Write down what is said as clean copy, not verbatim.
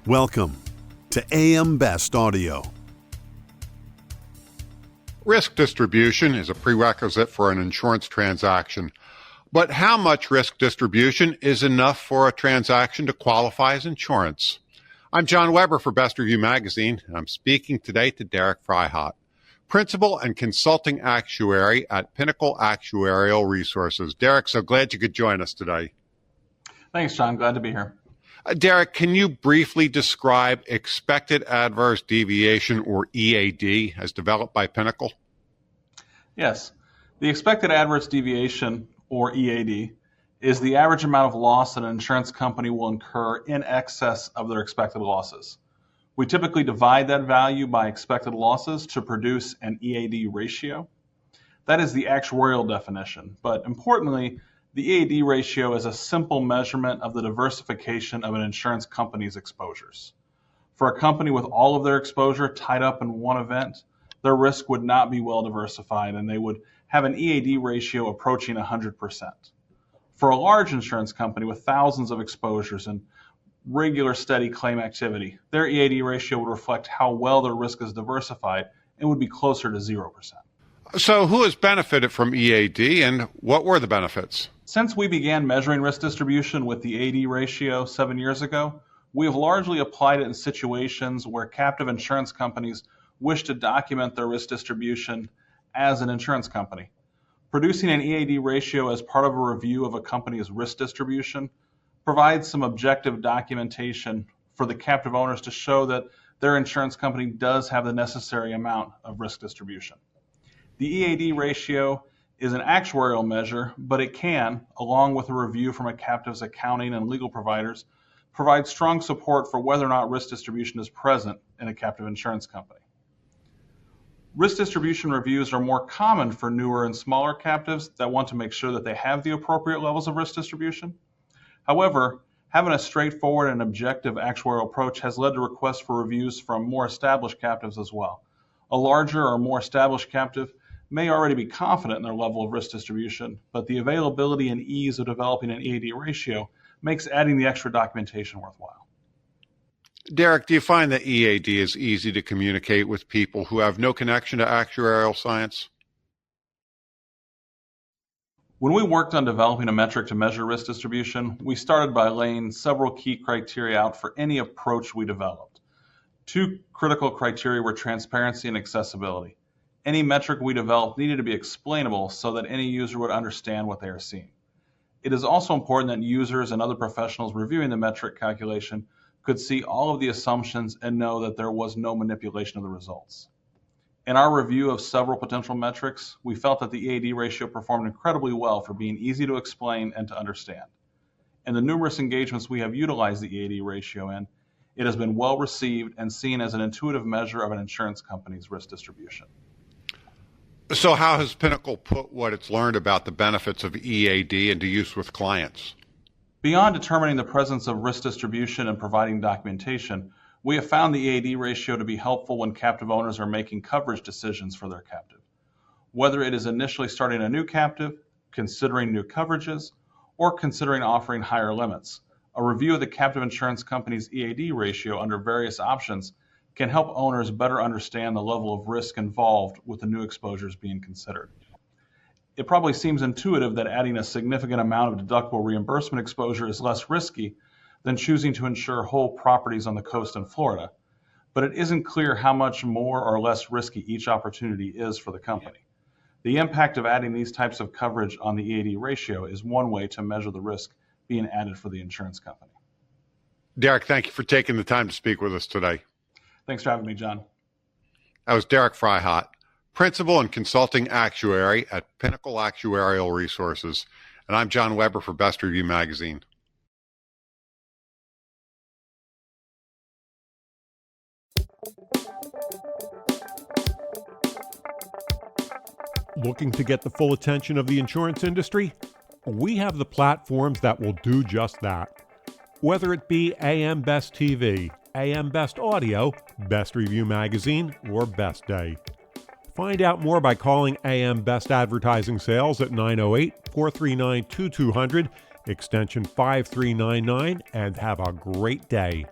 Welcome to AM Best Audio. Risk distribution is a prerequisite for an insurance transaction. But how much risk distribution is enough for a transaction to qualify as insurance? I'm John Weber for Best Review Magazine, and I'm speaking today to Derek Freihaut, Principal and Consulting Actuary at Pinnacle Actuarial Resources. Derek, so glad you could join us today. Thanks, John. Glad to be here. Derek, can you briefly describe expected adverse deviation, or EAD, as developed by Pinnacle? Yes. The expected adverse deviation, or EAD, is the average amount of loss that an insurance company will incur in excess of their expected losses. We typically divide that value by expected losses to produce an EAD ratio. That is the actuarial definition, but importantly, the EAD ratio is a simple measurement of the diversification of an insurance company's exposures. For a company with all of their exposure tied up in one event, their risk would not be well diversified and they would have an EAD ratio approaching 100%. For a large insurance company with thousands of exposures and regular steady claim activity, their EAD ratio would reflect how well their risk is diversified and would be closer to 0%. So who has benefited from EAD and what were the benefits? Since we began measuring risk distribution with the EAD ratio 7 years ago, we have largely applied it in situations where captive insurance companies wish to document their risk distribution as an insurance company. Producing an EAD ratio as part of a review of a company's risk distribution provides some objective documentation for the captive owners to show that their insurance company does have the necessary amount of risk distribution. The EAD ratio is an actuarial measure, but it can, along with a review from a captive's accounting and legal providers, provide strong support for whether or not risk distribution is present in a captive insurance company. Risk distribution reviews are more common for newer and smaller captives that want to make sure that they have the appropriate levels of risk distribution. However, having a straightforward and objective actuarial approach has led to requests for reviews from more established captives as well. A larger or more established captive may already be confident in their level of risk distribution, but the availability and ease of developing an EAD ratio makes adding the extra documentation worthwhile. Derek, do you find that EAD is easy to communicate with people who have no connection to actuarial science? When we worked on developing a metric to measure risk distribution, we started by laying several key criteria out for any approach we developed. Two critical criteria were transparency and accessibility. Any metric we developed needed to be explainable so that any user would understand what they are seeing. It is also important that users and other professionals reviewing the metric calculation could see all of the assumptions and know that there was no manipulation of the results. In our review of several potential metrics, we felt that the EAD ratio performed incredibly well for being easy to explain and to understand. In the numerous engagements we have utilized the EAD ratio in, it has been well received and seen as an intuitive measure of an insurance company's risk distribution. So how has Pinnacle put what it's learned about the benefits of EAD into use with clients? Beyond determining the presence of risk distribution and providing documentation, we have found the EAD ratio to be helpful when captive owners are making coverage decisions for their captive. Whether it is initially starting a new captive, considering new coverages, or considering offering higher limits, a review of the captive insurance company's EAD ratio under various options can help owners better understand the level of risk involved with the new exposures being considered. It probably seems intuitive that adding a significant amount of deductible reimbursement exposure is less risky than choosing to insure whole properties on the coast in Florida, but it isn't clear how much more or less risky each opportunity is for the company. The impact of adding these types of coverage on the EAD ratio is one way to measure the risk being added for the insurance company. Derek, thank you for taking the time to speak with us today. Thanks for having me, John. That was Derek Freihaut, Principal and Consulting Actuary at Pinnacle Actuarial Resources. And I'm John Weber for Best Review Magazine. Looking to get the full attention of the insurance industry? We have the platforms that will do just that. Whether it be AM Best TV, AM Best Audio, Best Review Magazine, or Best Day. Find out more by calling AM Best Advertising Sales at 908-439-2200, extension 5399, and have a great day.